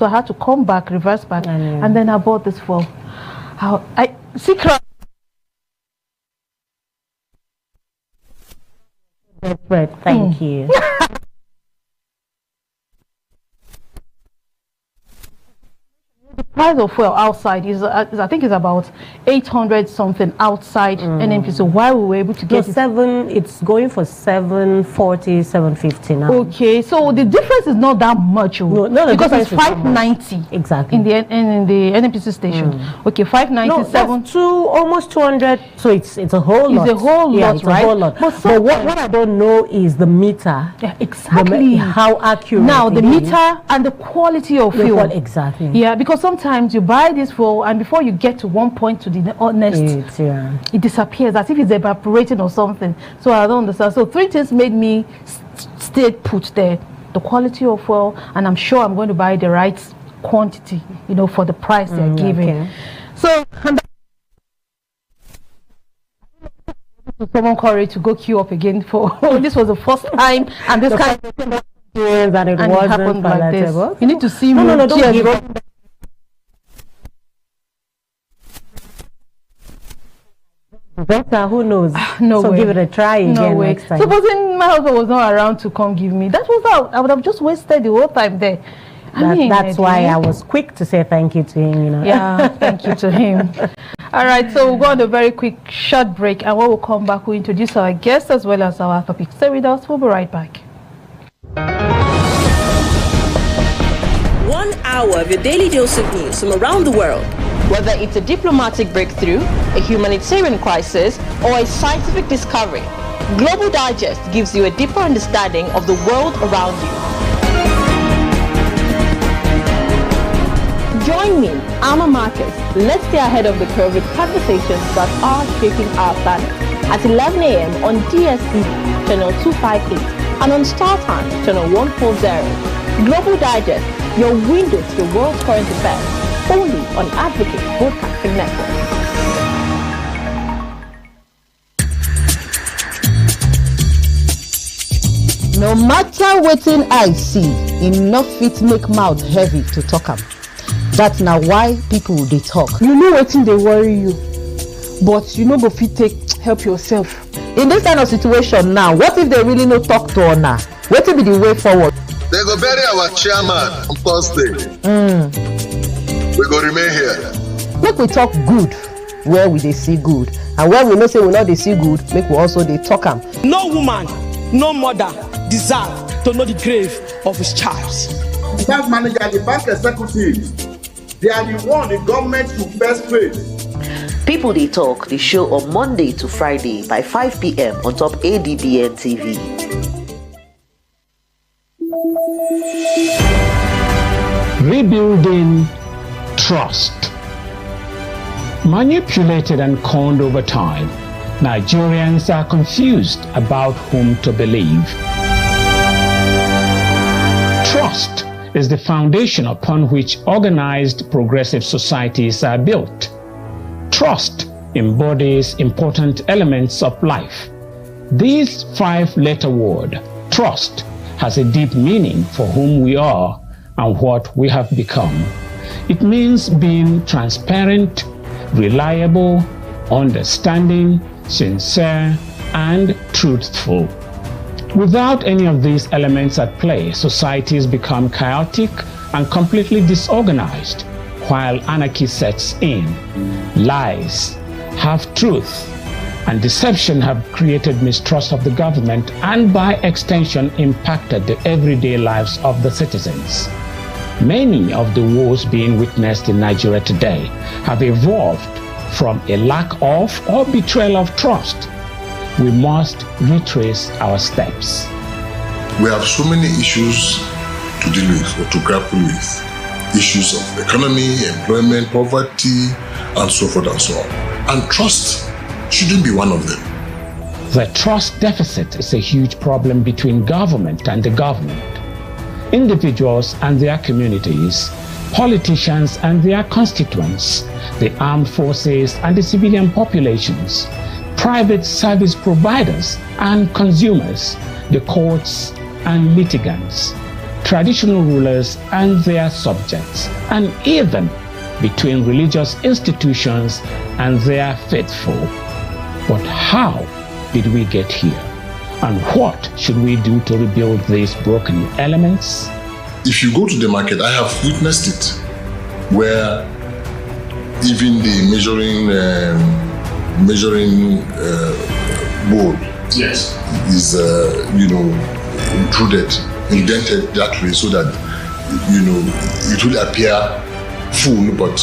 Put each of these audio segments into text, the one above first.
So I had to come back, reverse back, and then I bought this fuel. I secret. Thank you. The price of fuel outside is I think it's about 800 something outside NNP. So why we were able to get it's going for 740, 750 now. Okay, so the difference is not that much. No, because it's 590 exactly in the NNPC station. Okay, 597 to almost 200. So it's a whole lot. It's a whole lot, right? A whole lot. But what I don't know is the meter. Yeah, exactly. How accurate. Now the meter and the quality of fuel. Exactly. Yeah, because sometimes you buy this fuel and before you get to one point to the next, it disappears as if it's evaporating or something. So I don't understand. So three things made me stay put there: the quality of fuel, and I'm sure I'm going to buy the right quantity, you know, for the price they're giving. Okay. So someone courage to go queue up again for this was the first time, and this kind of that it wasn't like this. You need to see me. No, don't give up. Better, who knows? No so way. Give it a try again no way. next time. Supposing my husband was not around to come give me, that was out. I would have just wasted the whole time there. That's why I was quick to say thank you to him, you know. Yeah, thank you to him. All right, so we'll go on a very quick short break, and when we'll come back, we'll introduce our guests as well as our topic. Stay with us, we'll be right back. 1 hour of your daily dose of news from around the world. Whether it's a diplomatic breakthrough, a humanitarian crisis, or a scientific discovery, Global Digest gives you a deeper understanding of the world around you. Join me, Alma Marcus. Let's stay ahead of the curve with conversations that are shaping our planet at 11 a.m. on DSTV channel 258 and on Star Times channel 140. Global Digest, your window to the world's current affairs, only on Advocate Broadcasting Network. No matter wetin I see, enough fit make mouth heavy to talk am. That's now why people dey talk. You know wetin dey worry you, but you no go fit take help yourself. In this kind of situation now, what if they really no talk to una? Wetin be the way forward? They go bury our chairman on Thursday. We go remain here. Make we talk good where we dey see good, and where we know say we not dey see good, make we also dey talk am. No woman, no mother deserve to know the grave of his child. The bank manager, the bank executive, they are the one the government should first pay. People They Talk, the show on Monday to Friday by 5 p.m. on top ADBN TV. Rebuilding trust. Manipulated and conned over time, Nigerians are confused about whom to believe. Trust is the foundation upon which organized progressive societies are built. Trust embodies important elements of life. This 5-letter word, trust, has a deep meaning for whom we are and what we have become. It means being transparent, reliable, understanding, sincere, and truthful. Without any of these elements at play, societies become chaotic and completely disorganized, while anarchy sets in. Lies, half-truth, and deception have created mistrust of the government and by extension impacted the everyday lives of the citizens. Many of the woes being witnessed in Nigeria today have evolved from a lack of or betrayal of trust. We must retrace our steps. We have so many issues to deal with or to grapple with. Issues of economy, employment, poverty, and so forth and so on. And trust shouldn't be one of them. The trust deficit is a huge problem between government and the government, individuals and their communities, politicians and their constituents, the armed forces and the civilian populations, private service providers and consumers, the courts and litigants. traditional rulers and their subjects, and even between religious institutions and their faithful. But how did we get here? And what should we do to rebuild these broken elements? If you go to the market, I have witnessed it, where even the measuring board is indented that way, so that it will appear full, but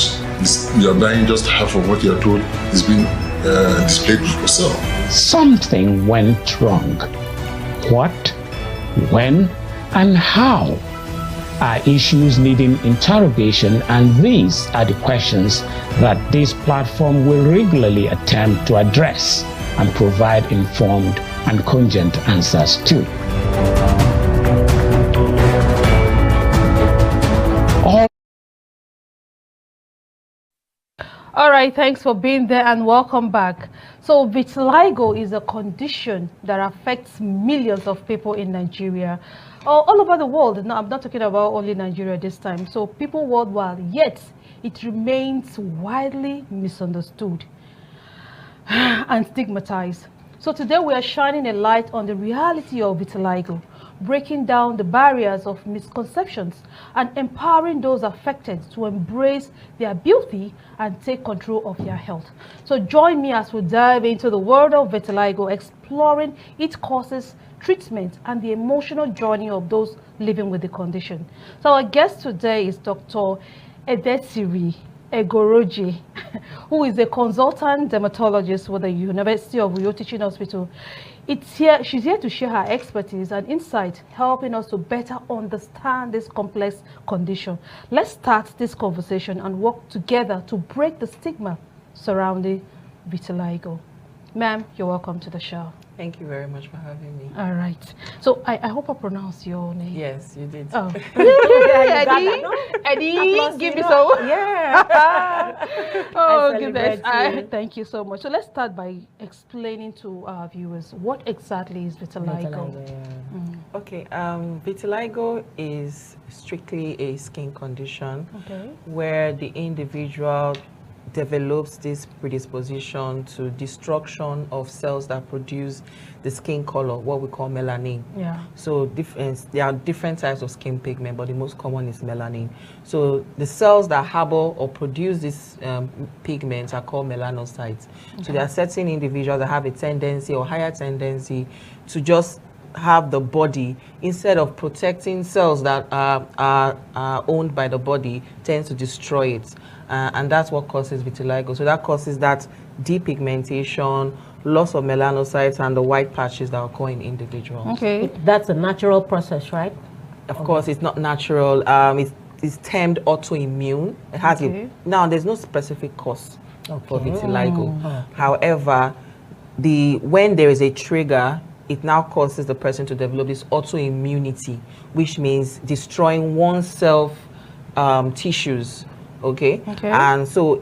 you are buying just half of what you are told is being displayed for sale. Something went wrong. What, when, and how are issues needing interrogation, and these are the questions that this platform will regularly attempt to address and provide informed and cogent answers to. All right, thanks for being there and welcome back. So vitiligo is a condition that affects millions of people in Nigeria, all over the world. Now, I'm not talking about only Nigeria this time. So people worldwide, yet it remains widely misunderstood and stigmatized. So today we are shining a light on the reality of vitiligo, breaking down the barriers of misconceptions and empowering those affected to embrace their beauty and take control of their health. So join me as we dive into the world of vitiligo, exploring its causes, treatment, and the emotional journey of those living with the condition. So our guest today is Dr. Edesiri Egoroji, who is a consultant dermatologist with the University of Uyo Teaching Hospital. She's here to share her expertise and insight, helping us to better understand this complex condition. Let's start this conversation and work together to break the stigma surrounding vitiligo. Ma'am, you're welcome to the show. Thank you very much for having me. All right. So I hope I pronounced your name. Yes, you did. Oh. Eddie, Eddie, give me some. Yeah. Oh, goodness. Thank you so much. So let's start by explaining to our viewers what exactly is vitiligo. Okay. Vitiligo is strictly a skin condition where the individual develops this predisposition to destruction of cells that produce the skin color, what we call melanin. Yeah. So there are different types of skin pigment, but the most common is melanin. So the cells that harbor or produce these pigments are called melanocytes. So there are certain individuals that have a tendency or higher tendency to just have the body, instead of protecting cells that are owned by the body, tends to destroy it. And that's what causes vitiligo. So that causes that depigmentation, loss of melanocytes, and the white patches that occur in individuals. Okay. That's a natural process, right? Of course, it's not natural. It's termed autoimmune. It has now there's no specific cause for vitiligo. However, when there is a trigger, it now causes the person to develop this autoimmunity, which means destroying oneself tissues. Okay. And so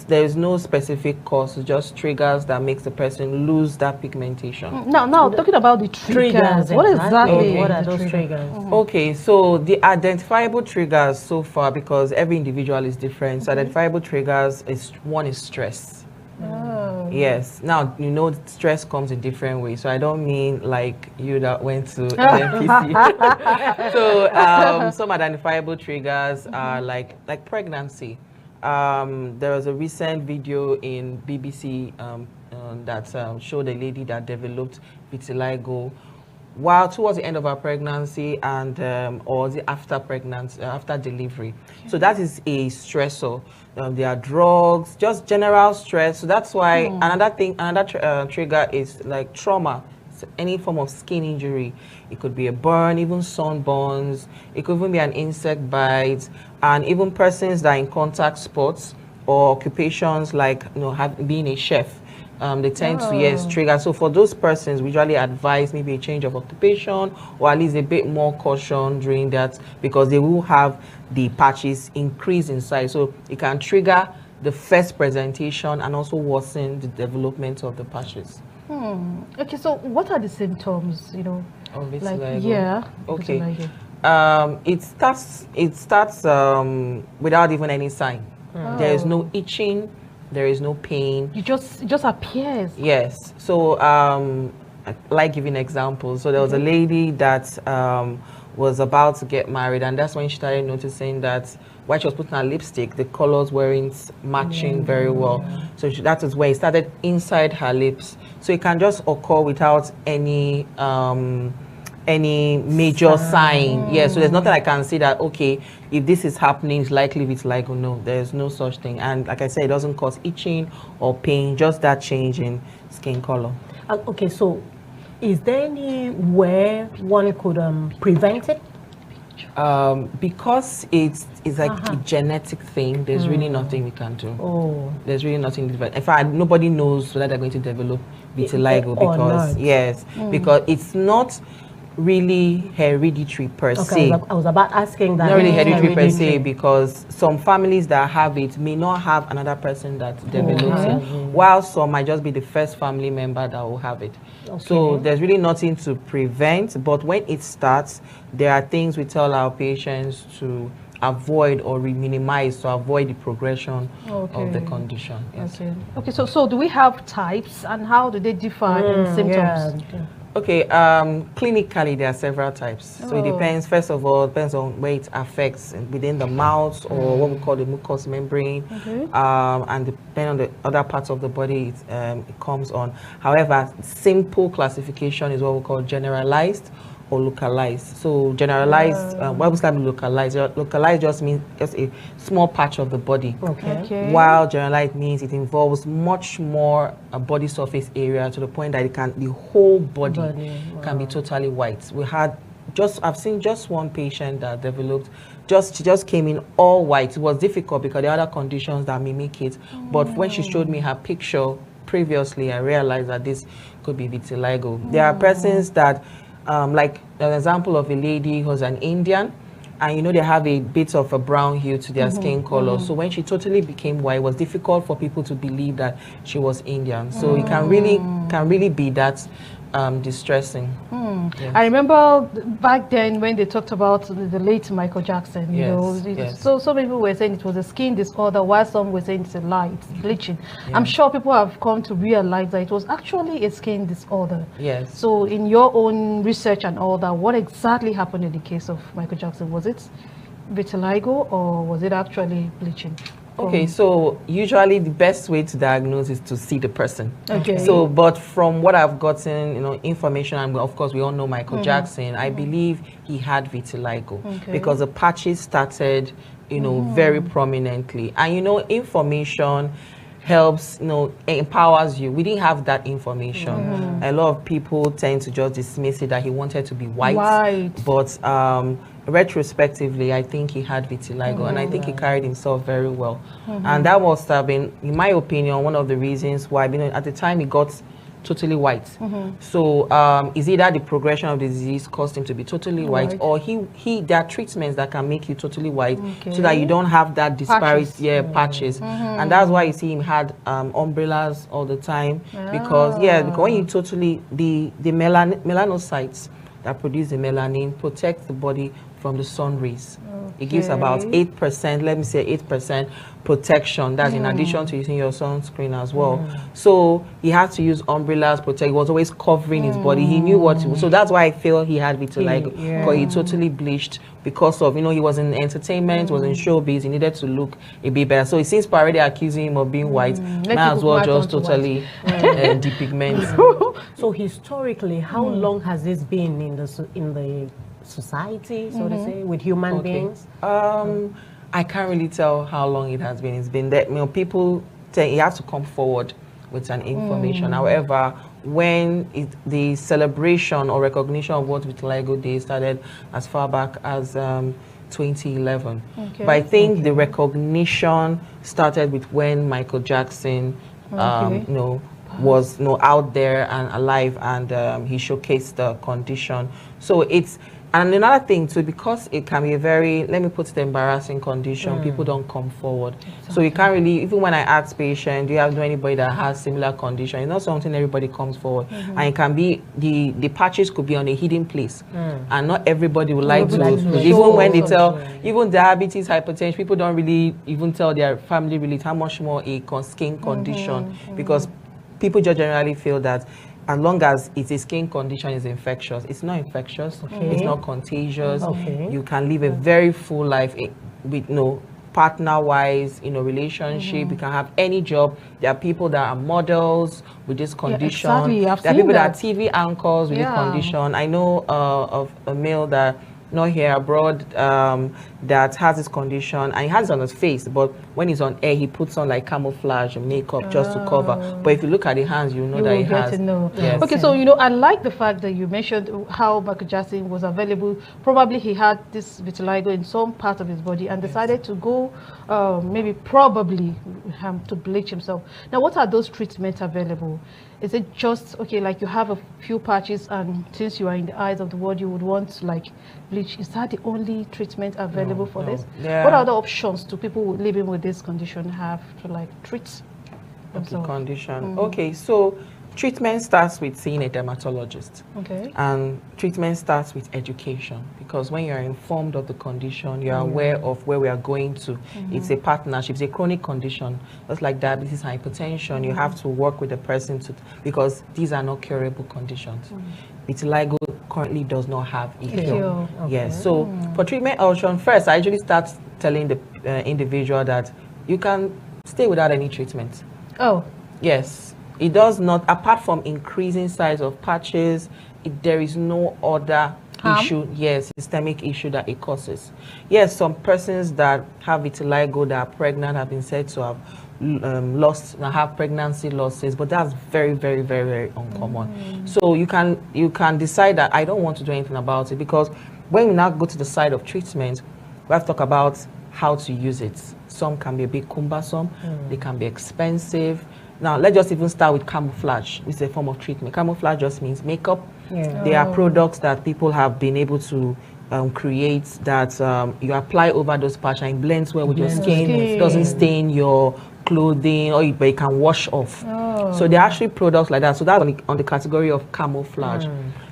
there is no specific cause, it's just triggers that makes the person lose that pigmentation. Now talking about the triggers, what exactly what are those triggers? Okay, so the identifiable triggers so far, because every individual is different, so identifiable triggers one is stress. Yes. Now, stress comes in different ways. So I don't mean like you that went to NPC. So some identifiable triggers are like pregnancy. There was a recent video in BBC that showed a lady that developed vitiligo while towards the end of her pregnancy and or after pregnancy, after delivery. So that is a stressor. There are drugs, just general stress. So that's why another trigger is like trauma. So any form of skin injury. It could be a burn, even sunburns. It could even be an insect bite, and even persons that are in contact sports or occupations like being a chef. They tend to trigger. So for those persons, we usually advise maybe a change of occupation, or at least a bit more caution during that, because they will have the patches increase in size. So it can trigger the first presentation and also worsen the development of the patches. Okay, so what are the symptoms? Of vitiligo. Yeah. Okay. Vitiligo. It starts without even any sign. There is no itching, there is no pain. It just appears. Yes. So I like giving examples. So there was a lady that was about to get married, and that's when she started noticing that while she was putting her lipstick, the colors weren't matching very well. So that is where it started inside her lips. So it can just occur without any major sign. Yeah, so there's nothing I can say that, okay, if this is happening, it's likely vitiligo. No, there's no such thing. And like I said, it doesn't cause itching or pain, just that change in skin color. Okay, so is there any way one could prevent it? Because it's like a genetic thing, there's really nothing we can do. There's really nothing different. In fact, nobody knows whether they're going to develop vitiligo because because it's not really hereditary per se. I was about asking that. Not really hereditary per se, because some families that have it may not have another person that develops it, while some might just be the first family member that will have it. So there's really nothing to prevent, but when it starts, there are things we tell our patients to avoid or minimize to avoid the progression of the condition. Yes. Okay. So do we have types, and how do they differ in symptoms? Okay, clinically there are several types. So it depends, first of all, depends on where it affects within the mouth or what we call the mucous membrane, and depending on the other parts of the body it comes on. However, simple classification is what we call generalized or localized. So generalized, what does that mean localized? Localized just means just a small patch of the body. While generalized means it involves much more body surface area to the point that the whole body can be totally white. I've seen just one patient that developed, she just came in all white. It was difficult because there are other conditions that mimic it. But when she showed me her picture previously, I realized that this could be vitiligo. There are persons that like an example of a lady who's an Indian, and they have a bit of a brown hue to their skin color. So when she totally became white, it was difficult for people to believe that she was Indian. So it can really be that distressing. Yes. I remember back then when they talked about the late Michael Jackson, so some people were saying it was a skin disorder, while some were saying it's a lie, it's bleaching. I'm sure people have come to realize that it was actually a skin disorder. Yes. So in your own research and all that, what exactly happened in the case of Michael Jackson? Was it vitiligo or was it actually bleaching? Okay, so usually the best way to diagnose is to see the person. Okay. So, but from what I've gotten, information, and of course we all know Michael Jackson, I believe he had vitiligo because the patches started, very prominently. And information helps, empowers you. We didn't have that information. A lot of people tend to just dismiss it that he wanted to be white. But retrospectively, I think he had vitiligo, and I think he carried himself very well. And that must have been, in my opinion, one of the reasons why, at the time he got totally white. So is either the progression of the disease caused him to be totally white, or there are treatments that can make you totally white so that you don't have that disparity patches. And that's why you see him had umbrellas all the time, because when you totally the melanocytes that produce the melanin protect the body from the sun rays. It gives about 8%, let me say 8% protection. That's in addition to using your sunscreen as well. So he had to use umbrellas, protect. He was always covering his body. He knew what to do. So that's why I feel he had vitiligo, because he totally bleached because of, he was in entertainment, was in showbiz, he needed to look a bit better. So since people already accusing him of being white, might as well just totally depigment. So historically, how long has this been in the society, so to say, with human beings? I can't really tell how long it has been. It's been that people you have to come forward with an information. However, when the celebration or recognition of what Vitiligo Day started as far back as 2011, but I think the recognition started with when Michael Jackson, was out there and alive, and he showcased the condition. So And another thing too, because it can be a very, let me put it, embarrassing condition, people don't come forward. Exactly. So you can't really, even when I ask patients, do you know anybody that has similar condition? It's not something everybody comes forward. And it can be, the patches could be on a hidden place. And not everybody would like to, even when they tell, even diabetes, hypertension, people don't really even tell their family relate how much more a skin condition, because people just generally feel that as long as it's a skin condition is infectious, it's not infectious, it's not contagious. You can live a very full life with partner-wise, relationship. You can have any job. There are people that are models with this condition. Exactly. There are people that are TV anchors with this condition. I know of a male that, not here, abroad, that has this condition, and he has it on his face, but when he's on air, he puts on like camouflage and makeup just to cover. But if you look at the hands, you know that he has. Yes. Okay, so I like the fact that you mentioned how Michael Jackson was available. Probably he had this vitiligo in some part of his body and decided to go, probably to bleach himself. Now, what are those treatments available? Is it just, like you have a few patches, and since you are in the eyes of the world, you would want to like bleach? Is that the only treatment available for this? Yeah. What other options do people living with this condition have to like treat themselves? Condition. Okay, so treatment starts with seeing a dermatologist. Okay. And treatment starts with education, because when you're informed of the condition, you're aware of where we are going to. It's a partnership, it's a chronic condition. Just like diabetes, hypertension, you have to work with the person because these are not curable conditions. Vitiligo currently does not have a cure. Yes, so for treatment option, first I usually start telling the individual that you can stay without any treatment. Oh. Yes. It does not, apart from increasing size of patches, there is no other issue, systemic issue that it causes. Yes, some persons that have vitiligo that are pregnant have been said to have have pregnancy losses, but that's very, very, very, very uncommon. So you can decide that I don't want to do anything about it, because when we now go to the side of treatment, we have to talk about how to use it. Some can be a bit cumbersome, they can be expensive. Now, let's just even start with camouflage. It's a form of treatment. Camouflage just means makeup. There are products that people have been able to create that you apply over those patches and it blends well with your skin. It doesn't stain your clothing, but it can wash off. So there are actually products like that. So that's on the category of camouflage.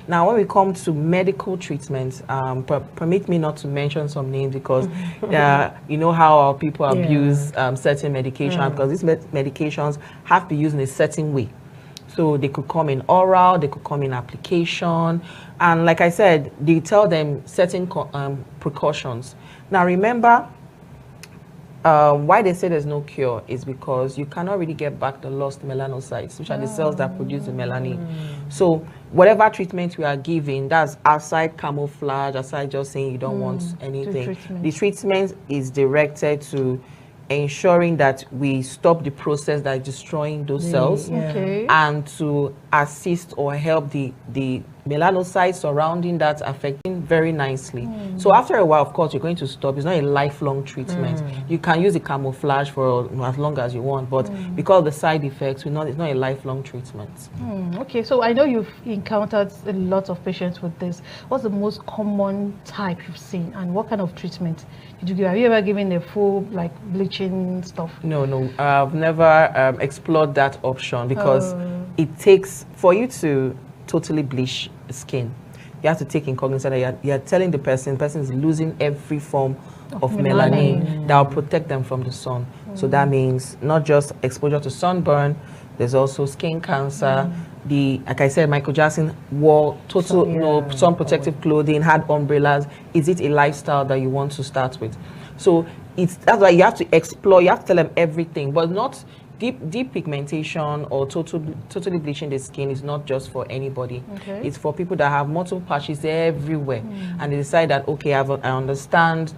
Now, when we come to medical treatments, permit me not to mention some names, because you know how our people abuse certain medications, because these medications have to be used in a certain way. So they could come in oral, they could come in application. And like I said, they tell them certain precautions. Now, remember, why they say there's no cure is because you cannot really get back the lost melanocytes, which are the cells that produce the melanin. So whatever treatment we are giving, that's outside camouflage, aside just saying you don't want anything. The treatment is directed to ensuring that we stop the process that is destroying those cells, and to assist or help the melanocytes surrounding that affecting very nicely. So after a while, of course, you're going to stop. It's not a lifelong treatment. You can use the camouflage for as long as you want, but because of the side effects, it's not a lifelong treatment. Okay, so I know you've encountered a lot of patients with this. What's the most common type you've seen, and what kind of treatment did you give? Have you ever given a full like bleaching stuff? No, I've never explored that option, because it takes, for you to totally bleach the skin, you have to take in cognizance that you're telling the person is losing every form of melanin that will protect them from the sun. So that means not just exposure to sunburn, there's also skin cancer. Like I said, Michael Jackson wore total sun protective clothing, had umbrellas. Is it a lifestyle that you want to start with? So that's why you have to explore, you have to tell them everything, but not deep pigmentation or totally bleaching the skin is not just for anybody. It's for people that have multiple patches everywhere, and they decide that, okay, I understand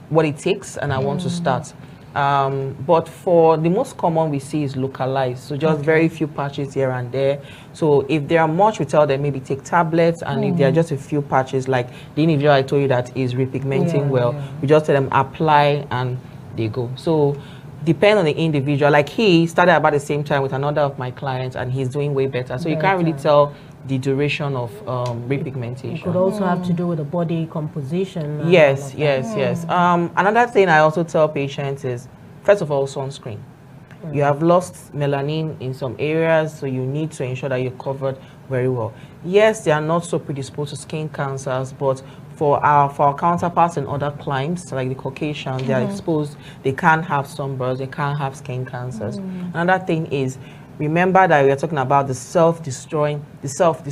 what it takes and I want to start. But for the most common we see is localized, so just very few patches here and there. So if there are much, we tell them maybe take tablets, and if there are just a few patches, like the individual I told you that is repigmenting we just tell them apply and they go. So depend on the individual. Like he started about the same time with another of my clients, and he's doing way better. So you can't really tell the duration of repigmentation. It could also have to do with the body composition. Yes. Another thing I also tell patients is, first of all, sunscreen. You have lost melanin in some areas, so you need to ensure that you're covered very well. Yes, they are not so predisposed to skin cancers, but for our counterparts in other climes, like the Caucasians, they are exposed, they can't have sunburns, they can't have skin cancers. Another thing is, remember that we are talking about the self-destroying itself.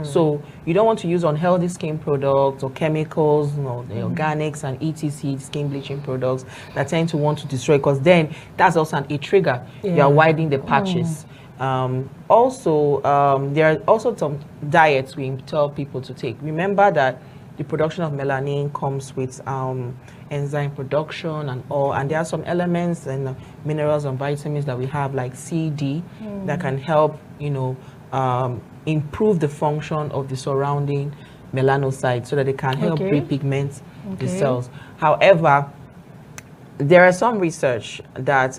So you don't want to use unhealthy skin products or chemicals, the organics and etc. skin bleaching products that tend to want to destroy, because then that's also a trigger. You are widening the patches. Also, there are also some diets we tell people to take. Remember that the production of melanin comes with enzyme production and all, and there are some elements and minerals and vitamins that we have, like C, D, that can help, improve the function of the surrounding melanocytes so that they can help repigment the cells. However, there are some research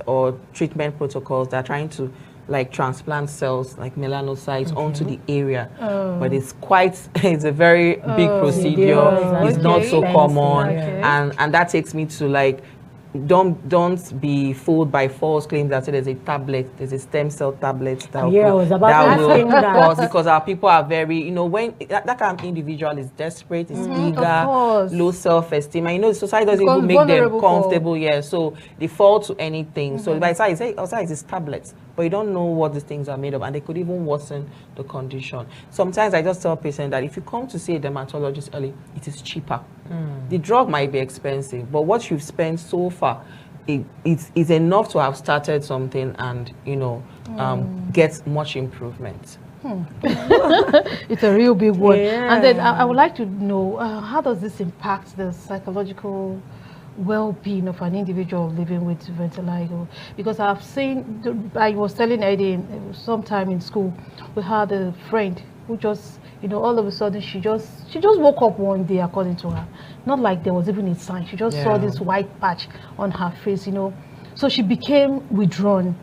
or treatment protocols that are trying to transplant cells like melanocytes onto the area, but it's a very big procedure. It's not so common, and that takes me to don't be fooled by false claims that say there's a stem cell tablet that will, because our people are very, when that kind of individual is desperate, is eager, low self-esteem, and the society doesn't even make them comfortable, so they fall to anything. So by the time you say it's tablets, but you don't know what these things are made of, and they could even worsen the condition. Sometimes I just tell patients that if you come to see a dermatologist early, it is cheaper. The drug might be expensive, but what you've spent so far, it's enough to have started something and get much improvement. It's a real big one. And then I would like to know, how does this impact the psychological well-being of an individual living with vitiligo? Because I've seen, I was telling Eddie sometime in school, we had a friend who just, all of a sudden she just woke up one day, according to her, not like there was even a sign. She just saw this white patch on her face, so she became withdrawn,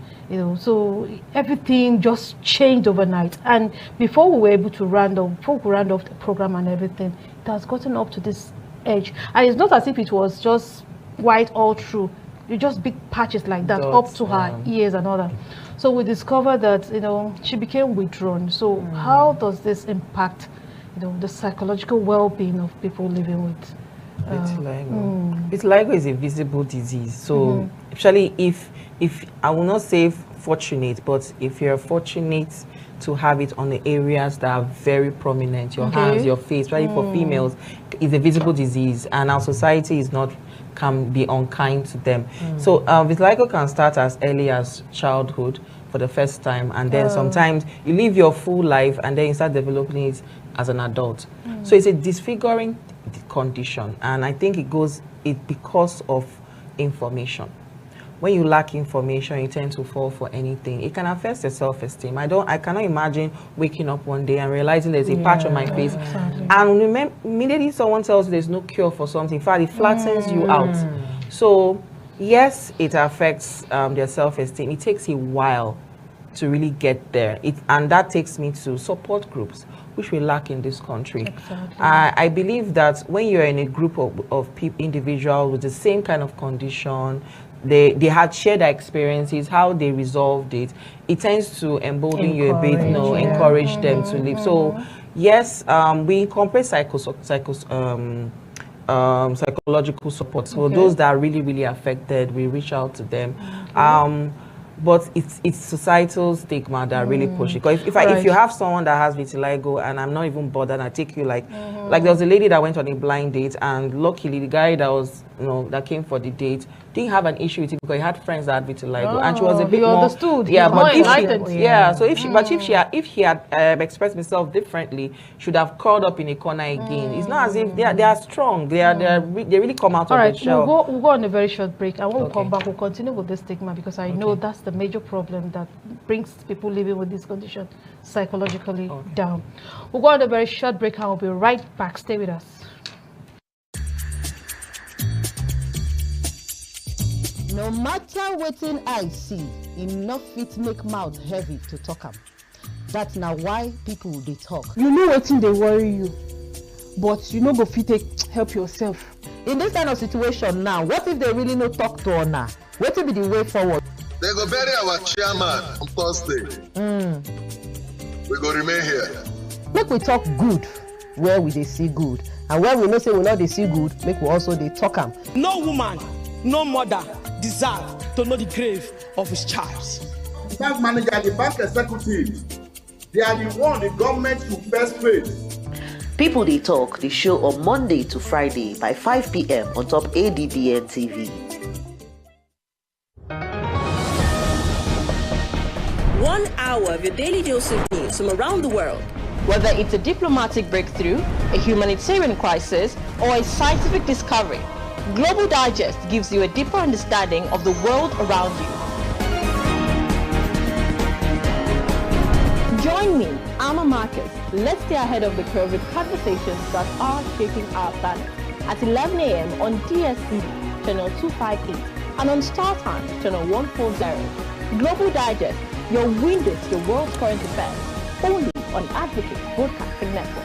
so everything just changed overnight. And before we were able to round off the program and everything, it has gotten up to this edge, and it's not as if it was just white all through. You just big patches like that up to her ears and all that. So we discovered that she became withdrawn. So how does this impact the psychological well-being of people living with vitiligo? Vitiligo is a visible disease. So especially if I will not say fortunate, but if you're fortunate to have it on the areas that are very prominent, your hands, your face, especially for females, is a visible disease, and our society can be unkind to them. So vitiligo can start as early as childhood for the first time, and then sometimes you live your full life and then you start developing it as an adult. So it's a disfiguring condition, and I think it because of information. When you lack information, you tend to fall for anything. It can affect your self-esteem. I cannot imagine waking up one day and realizing there's a patch on my face. And immediately someone tells you there's no cure for something. In fact, it flattens you out. So yes, it affects their self-esteem. It takes a while to really get there. And that takes me to support groups, which we lack in this country. I believe that when you're in a group of individuals with the same kind of condition, they had shared their experiences, how they resolved it, it tends to embolden you a bit, encourage them to live. So yes, we incorporate psychological support. So those that are really, really affected, we reach out to them. But it's societal stigma that really push it. Because if you have someone that has vitiligo and I'm not even bothered, I take you like there was a lady that went on a blind date, and luckily the guy that was that came for the date didn't have an issue with it because he had friends that had vitiligo, and she was a bit more understood. But if he had expressed himself differently, should have curled up in a corner again. It's not as if they are strong. They really come out of the shell. We'll go on a very short break, and when we come back, we'll continue with this stigma, because I know that's the major problem that brings people living with this condition psychologically down. We'll go on a very short break, and we'll be right back. Stay with us. No matter wetin I see, enough fit make mouth heavy to talk am. That's now why people they talk. You know wetin dey worry you, but you no go fit take help yourself. In this kind of situation now, what if they really no talk to Ona? What will be the way forward? They go bury our chairman on Thursday. We go remain here. Make we talk good where we dey see good, and where we know say we not dey see good, make we also dey talk am. No woman, no mother deserve to know the grave of his child. The bank manager, the bank executive, they are the one the government should first face. People They Talk, the show on Monday to Friday by 5 p.m. on top ADBN TV. 1 hour of your daily dose of news from around the world. Whether it's a diplomatic breakthrough, a humanitarian crisis, or a scientific discovery, Global Digest gives you a deeper understanding of the world around you. Join me, Alma Marcus. Let's stay ahead of the curve with conversations that are shaping our planet at 11 a.m. on DSTV, channel 258, and on Star Times, channel 140. Global Digest, your window to the world's current affairs, only on Advocate Broadcasting Network.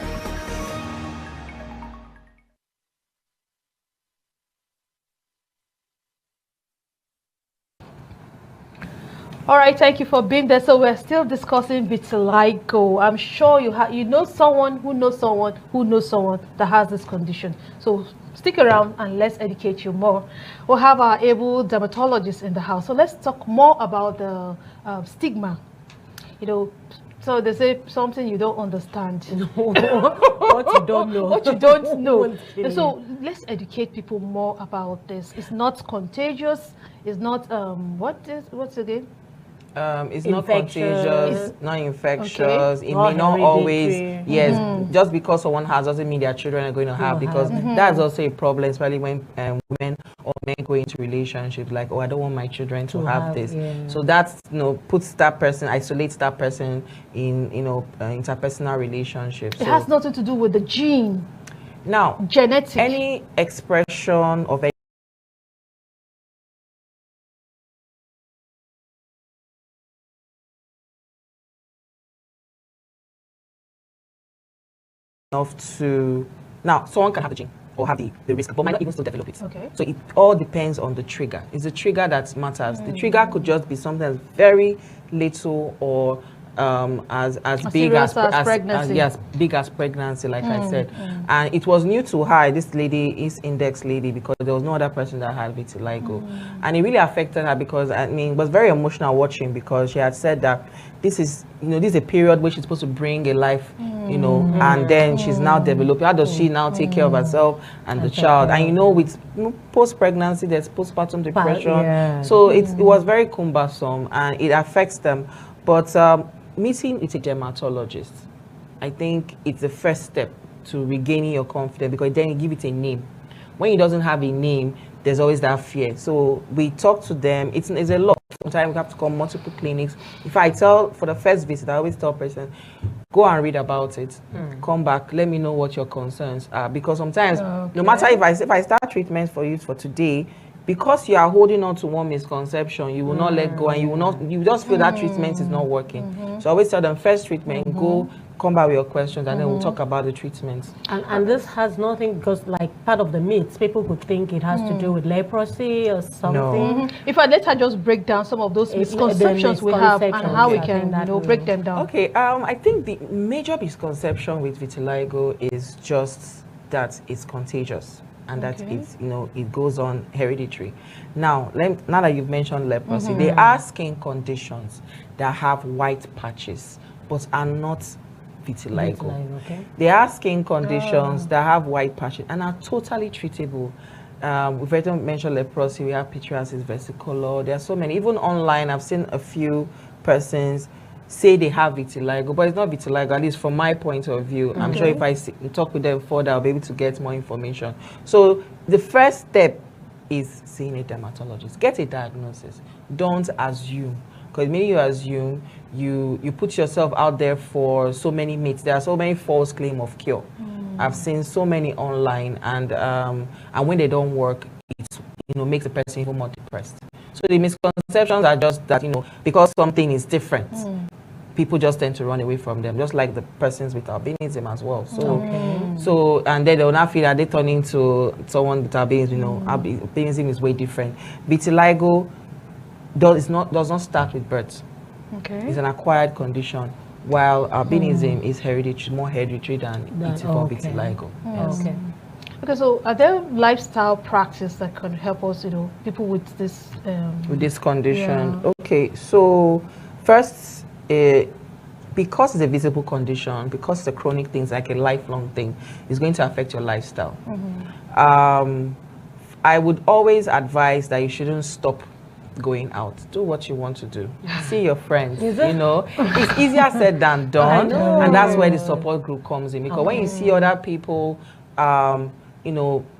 All right, thank you for being there. So we're still discussing vitiligo. I'm sure you know someone who knows someone who knows someone that has this condition. So stick around and let's educate you more. We'll have our able dermatologist in the house. So let's talk more about the stigma. You know, so they say something you don't understand. What you don't know. What you don't know. So let's educate people more about this. It's not contagious. It's not what's again? It's not contagious, not infectious. Okay. It may not always, just because someone has doesn't mean their children are going to have, because that's also a problem, especially when women or men go into relationships like, oh, I don't want my children to have this. Yeah. So that's, puts that person, isolates that person in, interpersonal relationships. It has nothing to do with the gene. Now, genetic. Any expression of now someone can have the gene or have the risk, but might not even still develop it. Okay. So it all depends on the trigger. It's the trigger that matters. The trigger could just be something that's very little or as big as pregnancy. Yes, big as pregnancy, like I said. And it was new to her, this lady, is index lady, because there was no other person that had vitiligo. And it really affected her because, it was very emotional watching, because she had said that this is, this is a period where she's supposed to bring a life, and then she's now developing. How does she now take care of herself and the child? And with post-pregnancy, there's postpartum depression. So it was very cumbersome and it affects them. But meeting with a dermatologist, I think it's the first step to regaining your confidence, because then you give it a name. When it doesn't have a name, there's always that fear. So we talk to them. It's a lot. Sometimes we have to call multiple clinics. If I tell, for the first visit, I always tell a person, go and read about it. Come back, let me know what your concerns are. Because sometimes, no matter if I start treatment for you for today, because you are holding on to one misconception, you will not let go, and you just feel that treatment is not working. So I always tell them, first treatment, go, come back with your questions, and then we'll talk about the treatment. And this has nothing, because like part of the myths, people could think it has to do with leprosy or something. No. If I let her just break down some of those misconceptions we have and how we can break them down. Okay, I think the major misconception with vitiligo is just that it's contagious. And that it's, it goes on hereditary. Now that you've mentioned leprosy, there are skin conditions that have white patches but are not vitiligo. Okay. There are skin conditions that have white patches and are totally treatable. We've already mentioned leprosy. We have pityriasis versicolor. There are so many. Even online, I've seen a few persons say they have vitiligo, but it's not vitiligo, at least from my point of view. I'm sure if I talk with them further, I'll be able to get more information. So the first step is seeing a dermatologist. Get a diagnosis. Don't assume, because maybe you assume, you put yourself out there for so many myths. There are so many false claims of cure. I've seen so many online, and when they don't work, it makes the person even more depressed. So the misconceptions are just that, because something is different. people just tend to run away from them, just like the persons with albinism as well. So, and then they will not feel that they turn into someone with albinism. You know, albinism is way different. Vitiligo does not start with birth. Okay. It's an acquired condition, while albinism is more hereditary than vitiligo. Yes. Okay. Okay, so are there lifestyle practices that can help us, people with this condition? Yeah. Okay, so first, because it's a visible condition, because it's a chronic thing, it's like a lifelong thing, it's going to affect your lifestyle. I would always advise that you shouldn't stop going out. Do what you want to do. See your friends. It's easier said than done, and that's where the support group comes in, because when you see other people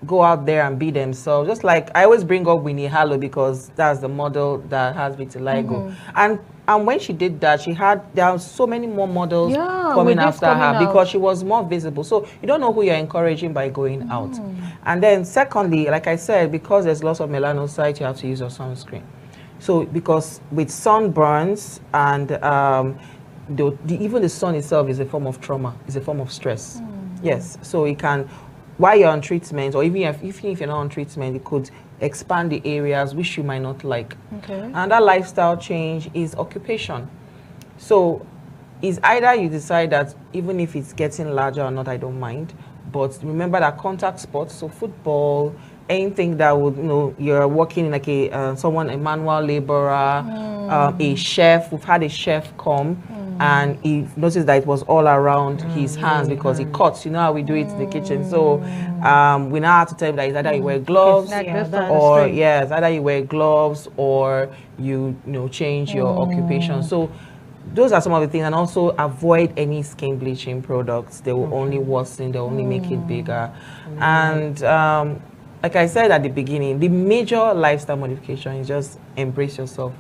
go out there and be themselves, just like I always bring up Winnie Harlow, because that's the model that has vitiligo. And when she did that, there are so many more models coming after her, because she was more visible. So you don't know who you're encouraging by going out. And then secondly, like I said, because there's lots of melanocytes, you have to use your sunscreen. So because with sunburns and even the sun itself is a form of trauma, is a form of stress. Yes, so it can, while you're on treatment, or even if you're not on treatment, it could expand the areas which you might not like. And that lifestyle change is occupation. So it's either you decide that even if it's getting larger or not, I don't mind. But remember that contact sports, so football, anything that would, you're working like a manual laborer, a chef. We've had a chef come and he noticed that it was all around his hands because he cuts. You know how we do it in the kitchen. So we now have to tell him that it's either you wear gloves or either you wear gloves or you change your occupation. So those are some of the things, and also avoid any skin bleaching products. They will only worsen, they'll only make it bigger. And like I said at the beginning, the major lifestyle modification is just embrace yourself.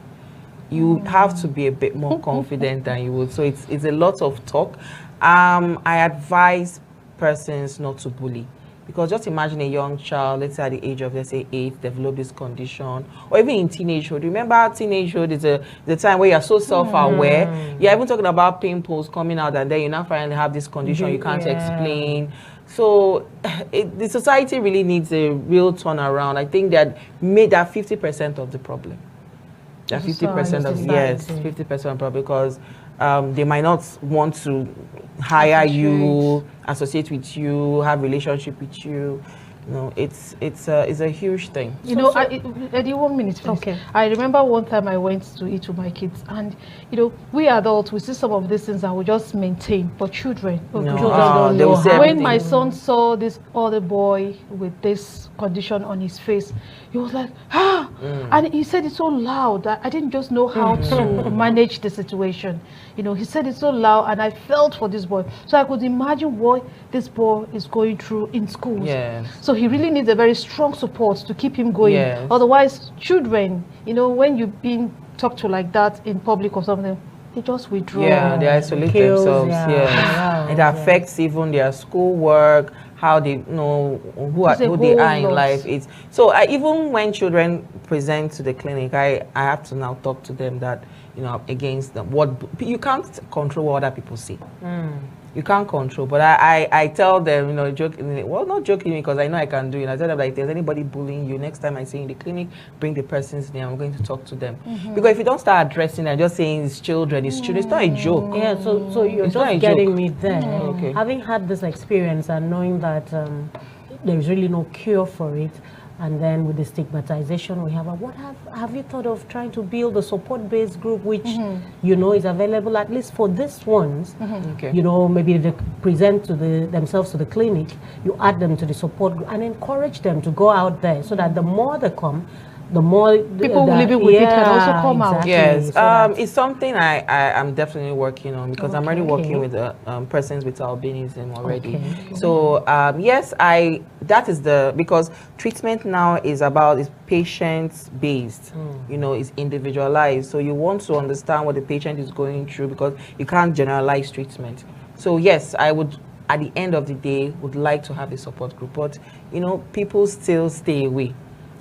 You have to be a bit more confident than you would. So it's a lot of talk. I advise persons not to bully. Because just imagine a young child, let's say at the age of, let's say 8, develop this condition, or even in teenagehood. Remember, teenagehood is the time where you're so self-aware. You're even talking about pimples coming out, and then you now finally have this condition you can't explain. So the society really needs a real turnaround. I think that made that 50% of the problem. That 50% of 50% of the problem, because they might not want to hire you, associate with you, have relationship with you. It's a huge thing. Eddie, 1 minute, please. Okay. I remember one time I went to eat with my kids, and we adults, we see some of these things and we just maintain. But children, children don't know. When my son saw this other boy with this condition on his face, he was like, and he said it so loud that I didn't just know how to manage the situation. He said it so loud, and I felt for this boy. So I could imagine what this boy is going through in schools. So he really needs a very strong support to keep him going. Otherwise, children, when you've been talked to like that in public or something, they just withdraw. They isolate themselves. It affects even their schoolwork, how they know who they are in life. So even when children present to the clinic, I have to now talk to them that against them. You can't control what other people say. You can't control, but I tell them, jokingly, well, not jokingly, because I know I can do it. I tell them, like, if there's anybody bullying you, next time I see you in the clinic, bring the person's name, I'm going to talk to them. Because if you don't start addressing and just saying it's children, it's not a joke. So you're just getting me there. Having had this experience and knowing that there's really no cure for it, and then with the stigmatization we have, what have you thought of trying to build a support-based group which is available at least for these ones? Maybe they present to themselves to the clinic, you add them to the support group and encourage them to go out there, so that the more they come, the more people living with it can also come out. It's something I'm definitely working on, because I'm already working with persons with albinism already. So that is because treatment now is patient based. It's individualized. So you want to understand what the patient is going through, because you can't generalize treatment. So yes, I would, at the end of the day, would like to have a support group, but people still stay away.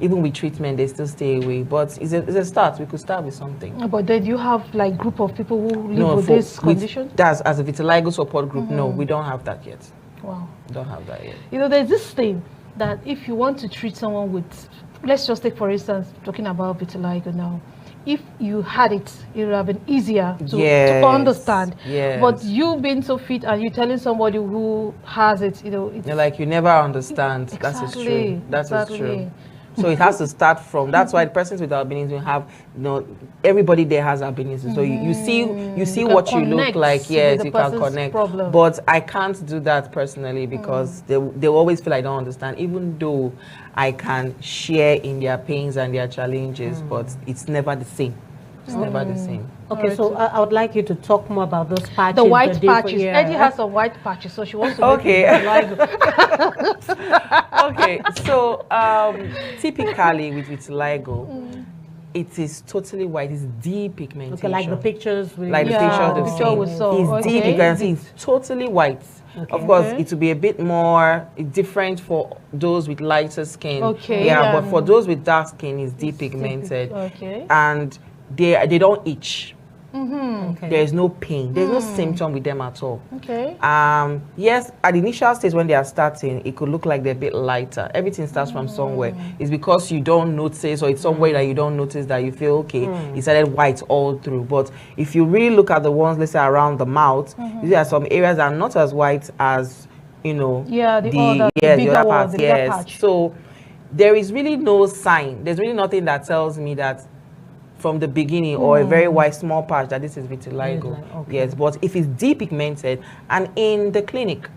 even with treatment, they still stay away. But it's a start. We could start with something. But then you have like group of people who live with this condition? That's as a vitiligo support group. No, we don't have that yet. Wow. We don't have that yet. You know, there's this thing that if you want to treat someone with, let's just take for instance, talking about vitiligo now. If you had it, it would have been easier to understand. Yes. But you being so fit and you telling somebody who has it, you know, you're like, you never understand. Exactly. That is true. That is true. So it has to start from. That's why the persons with albinism have, you know, everybody there has albinism. So you see what you look like. Yes, you can connect. Problem. But I can't do that personally because they always feel I don't understand, even though I can share in their pains and their challenges, but it's never the same. It's never the same. Okay, so I would like you to talk more about those patches. The white patches. Eddie has some white patches, so she wants to okay. Okay, so typically with vitiligo, it is totally white. It's depigmentation. Okay, like the pictures. Like the picture we saw. It's deep. You can see it's totally white. Okay. Of course, it will be a bit more different for those with lighter skin. Okay. Yeah, but for those with dark skin, it's depigmented. Okay. And they don't itch. Okay. There's no pain. There's no symptom with them at all. Okay. Yes, at the initial stage when they are starting, it could look like they're a bit lighter. Everything starts from somewhere. It's because you don't notice, or it's somewhere that you don't notice that you feel, okay, it started white all through. But if you really look at the ones, let's say around the mouth, you see there are some areas that are not as white as, you know, the other part. Yes. So there is really no sign. There's really nothing that tells me that from the beginning or a very white small patch that this is vitiligo. Okay. Yes, but if it's depigmented, and in the clinic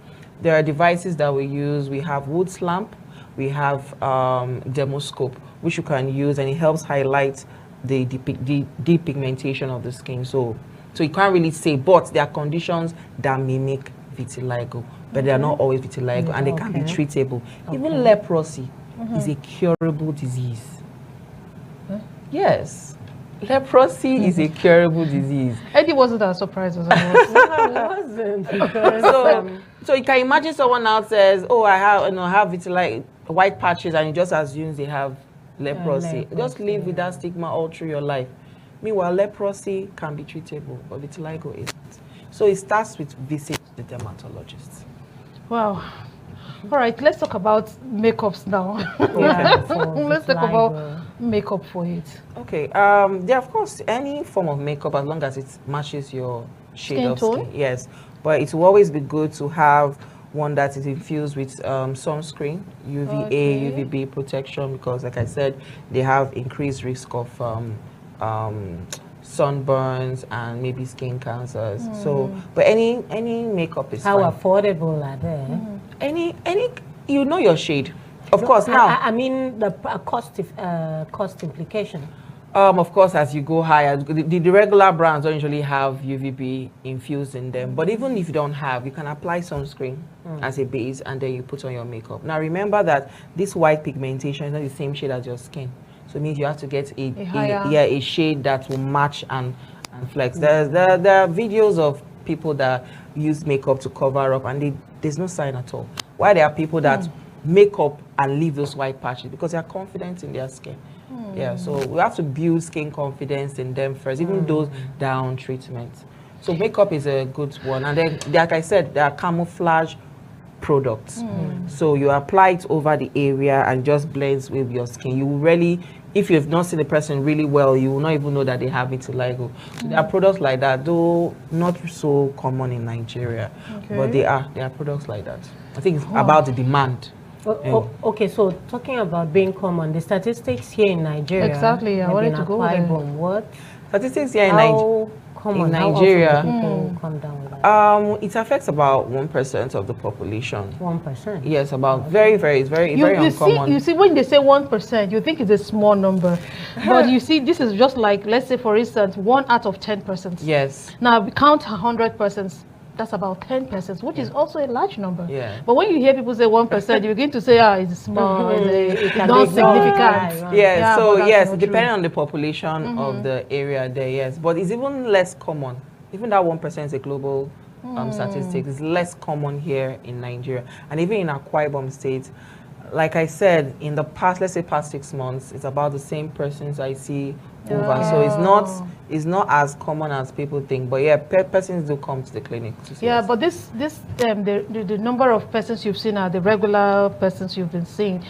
there are devices that we use. We have Wood's lamp, we have dermoscope, which you can use, and it helps highlight the depigmentation of the skin. So you can't really say, but there are conditions that mimic vitiligo, but they are not always vitiligo, and they can be treatable. Even leprosy is a curable disease. Yes. Leprosy is a curable disease. Eddie wasn't as surprised as I was. I wasn't. Because, so you can imagine someone else says, "Oh, I have vitiligo, white patches," and you just assume they have leprosy. Just live with that stigma all through your life. Meanwhile, leprosy can be treatable, but vitiligo isn't. So it starts with visit the dermatologist. Wow. All right, let's talk about makeups now. Let's talk about makeup for it. Okay. Yeah, of course, any form of makeup, as long as it matches your shade of skin. Yes. But it will always be good to have one that is infused with sunscreen, UVA, UVB protection, because like I said, they have increased risk of sunburns and maybe skin cancers. So, but any makeup is how fine. affordable are they? Any, you know your shade. Of course, now. I mean the cost implication. Of course, as you go higher, the regular brands don't usually have UVB infused in them. But even if you don't have, you can apply sunscreen as a base, and then you put on your makeup. Now, remember that this white pigmentation is not the same shade as your skin. So it means you have to get a shade that will match and flex. There are videos of people that use makeup to cover up, and there's no sign at all. Why there are people that make up and leave those white patches? Because they are confident in their skin. Yeah, so we have to build skin confidence in them first, even those down treatment. So makeup is a good one. And then, like I said, there are camouflage products. So you apply it over the area and just blends with your skin. You really, if you've not seen the person really well, you will not even know that they have vitiligo. So there are products like that, though not so common in Nigeria. But there are products like that. I think it's about the demand. Okay, so talking about being common, the statistics here in Nigeria. Exactly, I wanted to go there. What? Statistics here in Nigeria. Come down with that? It affects about 1% of the population. 1%? Yes, about very uncommon. You see, when they say 1%, you think it's a small number. But you see, this is just like, let's say, for instance, 1 out of 10 persons. Yes. Now, we count 100 persons. That's about 10 persons, which is also a large number. Yeah. But when you hear people say 1%, you begin to say, it's small, it's not significant. Yeah, so yes, depending on the population of the area there, yes. But it's even less common. Even that 1% is a global statistic. It's less common here in Nigeria. And even in Akwa Ibom State, like I said, in the past, let's say past 6 months, it's about the same persons I see over. So it's not as common as people think. But yeah, persons do come to the clinic to see us. But the number of persons you've seen are the regular persons you've been seeing.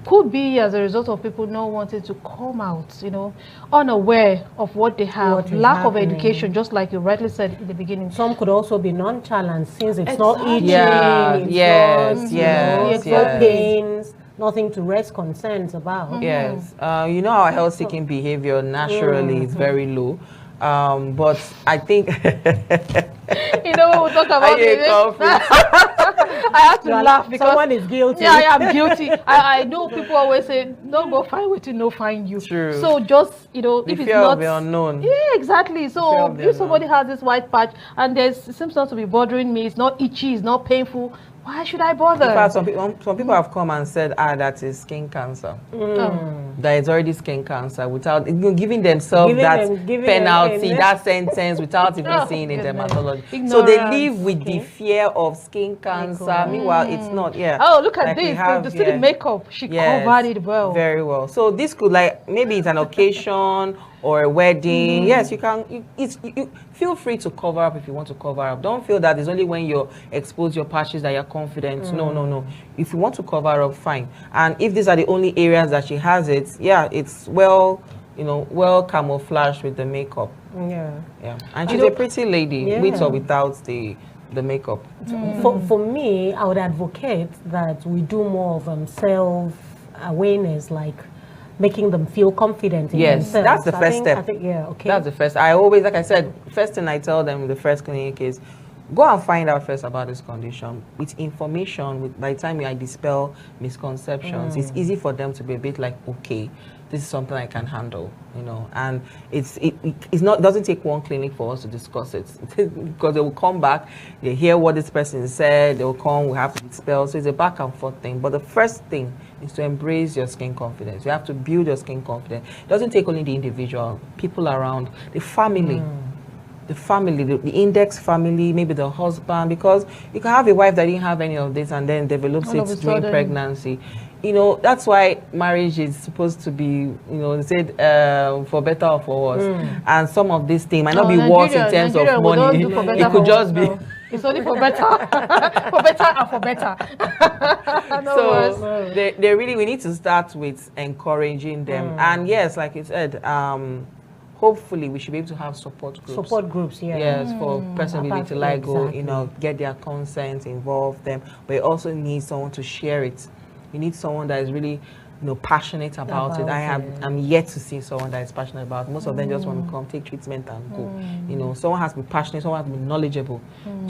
Could be as a result of people not wanting to come out, you know, unaware of what they have, lack of education, just like you rightly said in the beginning. Some could also be nonchalant since it's not itching, yes, pains, nothing to raise concerns about. Yes, you know, our health-seeking behavior naturally is very low. But I think you know, we'll talk about it. I have to laugh because someone is guilty. Yeah, I am guilty. I know people always say, "Don't go find what you know, find you." True. So just, you know, the if it's fear not of the unknown. Yeah, exactly. So if somebody has this white patch and it seems not to be bothering me, it's not itchy, it's not painful, why should I bother? In fact, some people have come and said, that is skin cancer. That is already skin cancer without giving themselves penalty, that sentence without even seeing a dermatologist. So they live with the fear of skin cancer. Meanwhile, it's not. Yeah. Oh, look at this. The silly makeup. She covered it well. Very well. So this could, like, maybe it's an occasion or a wedding. Yes, you can. You feel free to cover up if you want to cover up. Don't feel that it's only when you expose your patches that you're confident. No. If you want to cover up, fine. And if these are the only areas that she has it, it's well camouflaged with the makeup. Yeah. And she's a pretty lady, with or without the makeup. For me, I would advocate that we do more of self-awareness, like making them feel confident in themselves. That's the first step. I think, that's the first. I always, like I said, first thing I tell them in the first clinic is, go and find out first about this condition. With information, by the time I dispel misconceptions, it's easy for them to be a bit like, okay, this is something I can handle, you know. And doesn't take one clinic for us to discuss it, because they will come back, they hear what this person said, they will come, we have to dispel. So it's a back and forth thing. But the first thing is to embrace your skin confidence. You have to build your skin confidence. It doesn't take only the individual, people around, the family. The family, the index family, maybe the husband, because you can have a wife that didn't have any of this and then develops it during pregnancy. You know, that's why marriage is supposed to be, you know, they said for better or for worse. And some of these things might not be worse in terms of money. It could just be. It's only for better, for better and for better. So they really, we need to start with encouraging them. And yes, like you said, hopefully we should be able to have support groups. Support groups, Yes, for person with vitiligo, you know, get their consent, involve them. But you also need someone to share it. You need someone that is really, you know, passionate about it. I'm yet to see someone that is passionate about it. Most of them just want to come, take treatment and go. You know, someone has to be passionate, someone has to be knowledgeable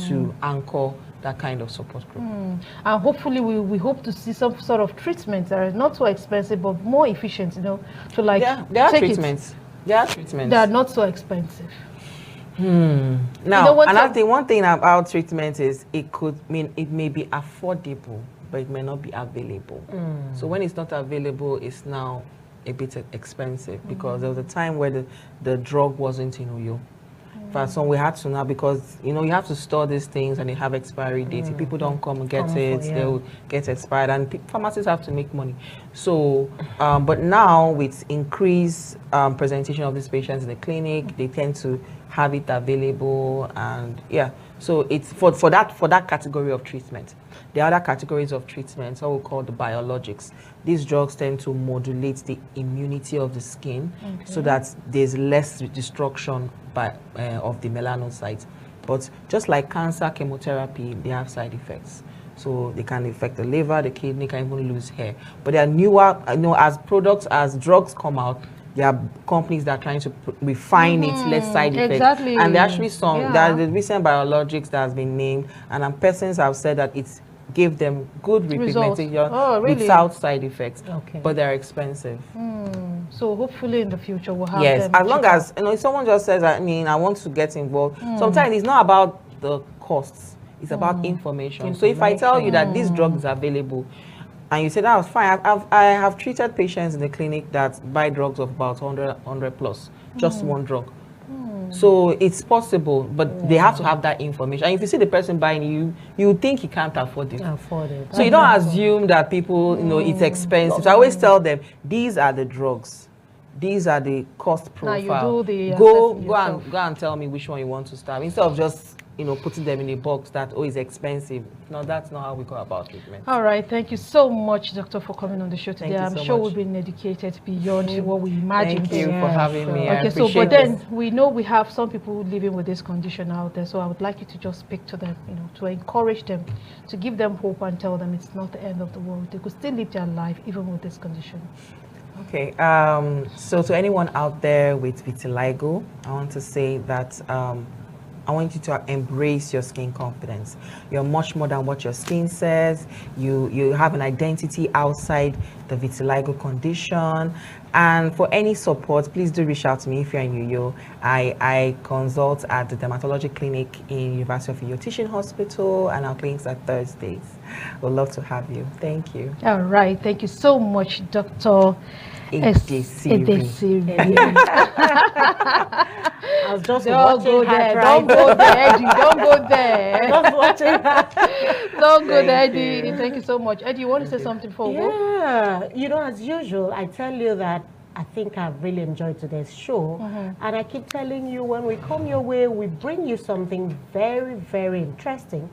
to anchor that kind of support group. And hopefully we hope to see some sort of treatments that are not so expensive but more efficient, you know, to like there are treatments. There are treatments. They are not so expensive. Now, you know, one thing about treatment is it may be affordable, but it may not be available. So when it's not available, it's now a bit expensive, because there was a time where the drug wasn't in Uyo. So we had to now, because, you know, you have to store these things and they have expiry dates. If people don't come and get it, they will get expired, and pharmacists have to make money. So, but now with increased presentation of these patients in the clinic, they tend to have it available, and so it's for that category of treatment. The other categories of treatments, what we call the biologics. These drugs tend to modulate the immunity of the skin, so that there's less destruction of the melanocytes. But just like cancer, chemotherapy, they have side effects. So they can affect the liver, the kidney, can even lose hair. But there are newer, you know, as drugs come out, there are companies that are trying to refine it, less side effects. Exactly. And there are actually there are the recent biologics that has been named, and persons have said that it's gave them good repigmentation without side effects, but they're expensive. So hopefully in the future we'll have them. As long as, you know, if someone just says, I want to get involved, sometimes it's not about the costs, it's about information. So if I tell you that this drug is available, and you say that was fine, I have treated patients in the clinic that buy drugs of about 100 plus, just one drug. So it's possible, but they have to have that information. And if you see the person buying you think he can't afford it. So you don't assume that people, it's expensive. So I always tell them, these are the drugs. These are the cost profile. Now you do the go and tell me which one you want to start. Instead of just putting them in a box that it's expensive. No, that's not how we go about treatment. All right, thank you so much, Doctor, for coming on the show today. I'm sure we've been educated beyond what we imagined. Thank you for having me. Okay, so but then we know we have some people living with this condition out there. So I would like you to just speak to them, to encourage them, to give them hope and tell them it's not the end of the world. They could still live their life even with this condition. Okay, so to anyone out there with vitiligo, I want to say that I want you to embrace your skin confidence. You're much more than what your skin says. You have an identity outside the vitiligo condition. And for any support, please do reach out to me if you're in Uyo. I consult at the dermatology clinic in University of Uyo Teaching Hospital, and our clinics are Thursdays. We'd love to have you. Thank you. All right. Thank you so much, Dr. Edesiri. I was just Don't go there. Don't go there, Eddie. Don't go there. Just watching her. Don't go there, Eddie. Thank you so much. Eddie, you want to say something before we go? Yeah. As usual, I tell you that I think I've really enjoyed today's show. And I keep telling you, when we come your way, we bring you something very, very interesting,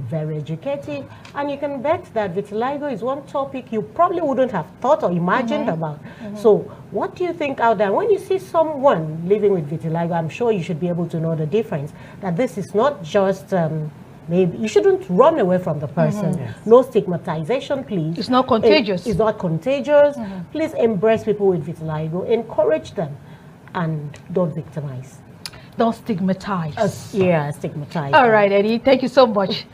very educative. And you can bet that vitiligo is one topic you probably wouldn't have thought or imagined about. So what do you think out there? When you see someone living with vitiligo, I'm sure you should be able to know the difference, that this is not just maybe you shouldn't run away from the person. No stigmatization, please. It's not contagious. It's not contagious. Please embrace people with vitiligo. Encourage them, and don't victimize. Don't stigmatize. Stigmatize. All right, Eddie. Thank you so much.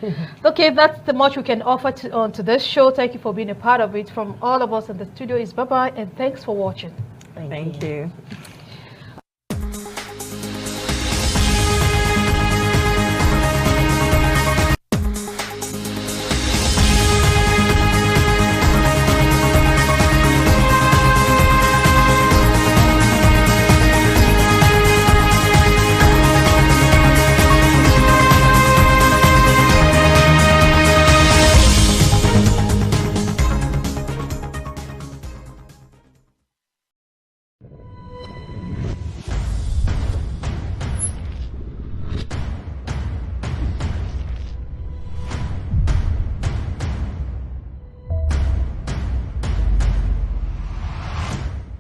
Okay, that's the much we can offer on to this show. Thank you for being a part of it. From all of us in the studio is bye-bye, and thanks for watching. Thank you.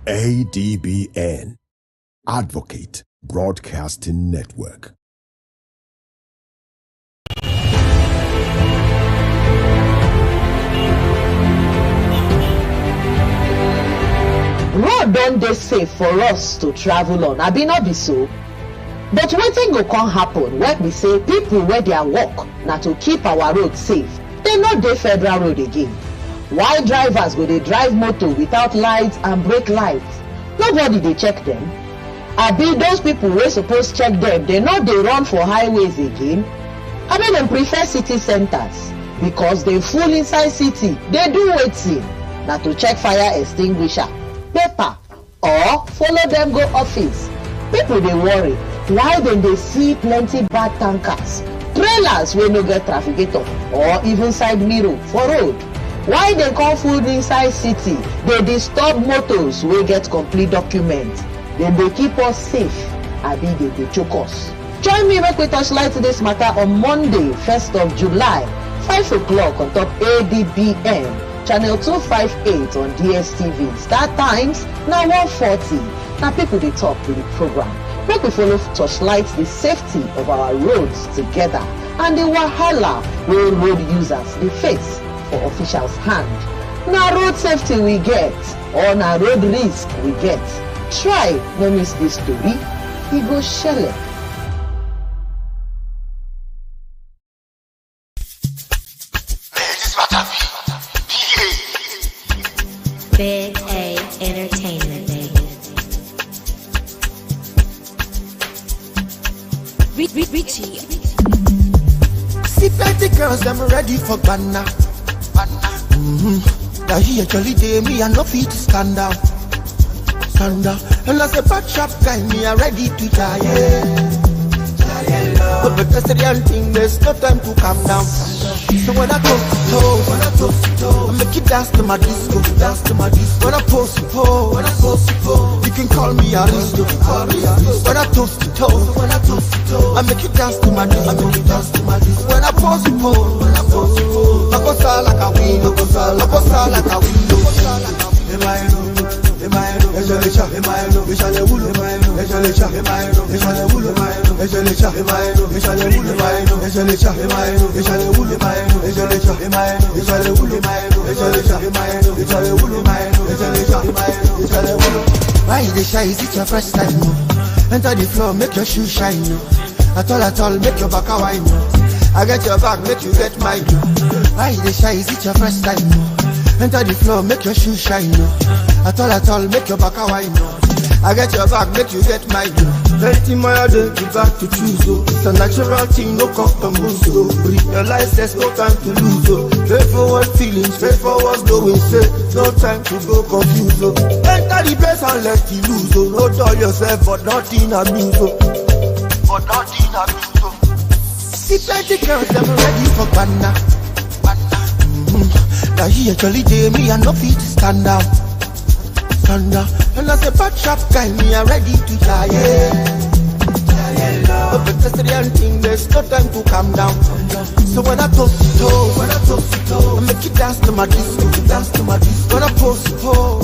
ADBN, Advocate Broadcasting Network. Road don dey safe for us to travel on, abi no be so? But wetin go come happen when we say people wey their work na to keep our road safe, they no dey federal road again? Why drivers go dey drive motor without lights and brake lights? Nobody dey check them. Abi those people wey suppose check them, they no dey run for highways again? Abi dem prefer city centers because they full inside city, they do wetin? Na to check fire extinguisher, paper, or follow them go office. People dey worry why dem dey see plenty bad tankers, trailers wey no get trafficator or even side mirror for road. Why dem come full inside city dey disturb motors wey get complete documents? Dem dey keep us safe, abi dey dey choke us? Join me make we touchlight this matter on Monday, 1st of July, 5 o'clock on top ADBN, channel 258 on DSTV. Start times na 1:40. Na people dey talk with the program. Make we follow touchlight the safety of our roads together and the wahala wey road users dey face for officials' hand. Na road safety we get, or na road risk we get? Try no miss this story. E go shele. Big A Entertainment, baby. Richie. See plenty girls, them ready for Ghana. Now here jolly day, me I no fit to stand out. thunder. And as a bad sharp guy, me are ready to die. But that's the real thing, there's no time to calm down. So when I talk to toe, I make it dance to my disco, dance to my disco. When I post to toe, you can call me Aristo. When I toast to toe, I make it dance to my disco, When I post to toe, I go sell like a window, I go sell like a window. Why they shy? Is it your first time? Enter the floor, make your shoes shine. At all, make your back a wine. I get your back, make you get mine. Why they shy? Is it your first time? Enter the floor, make your shoes shine. At all, make your back a wine. I get your back, make you get mine. Plenty more day, you back to choose. It's a natural thing, no compromise. Realize there's no time to lose. Straightforward feelings, straightforward going. Say no time to go confused. Enter the place and let you lose. No dull yourself, but not in abuse. See plenty girls, them ready for banana. Now here jolly day, me and no feet stand out. And as a bad sharp guy, me are ready to die. But that's the real thing, there's no time to calm down. So when I talk to toe, I make it dance to my disco, dance to my disco. When I post to toe,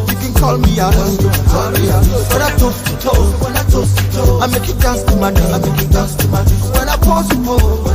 you can call me Aristo. When I talk to toe, I make it dance to my disco, When I post to toe,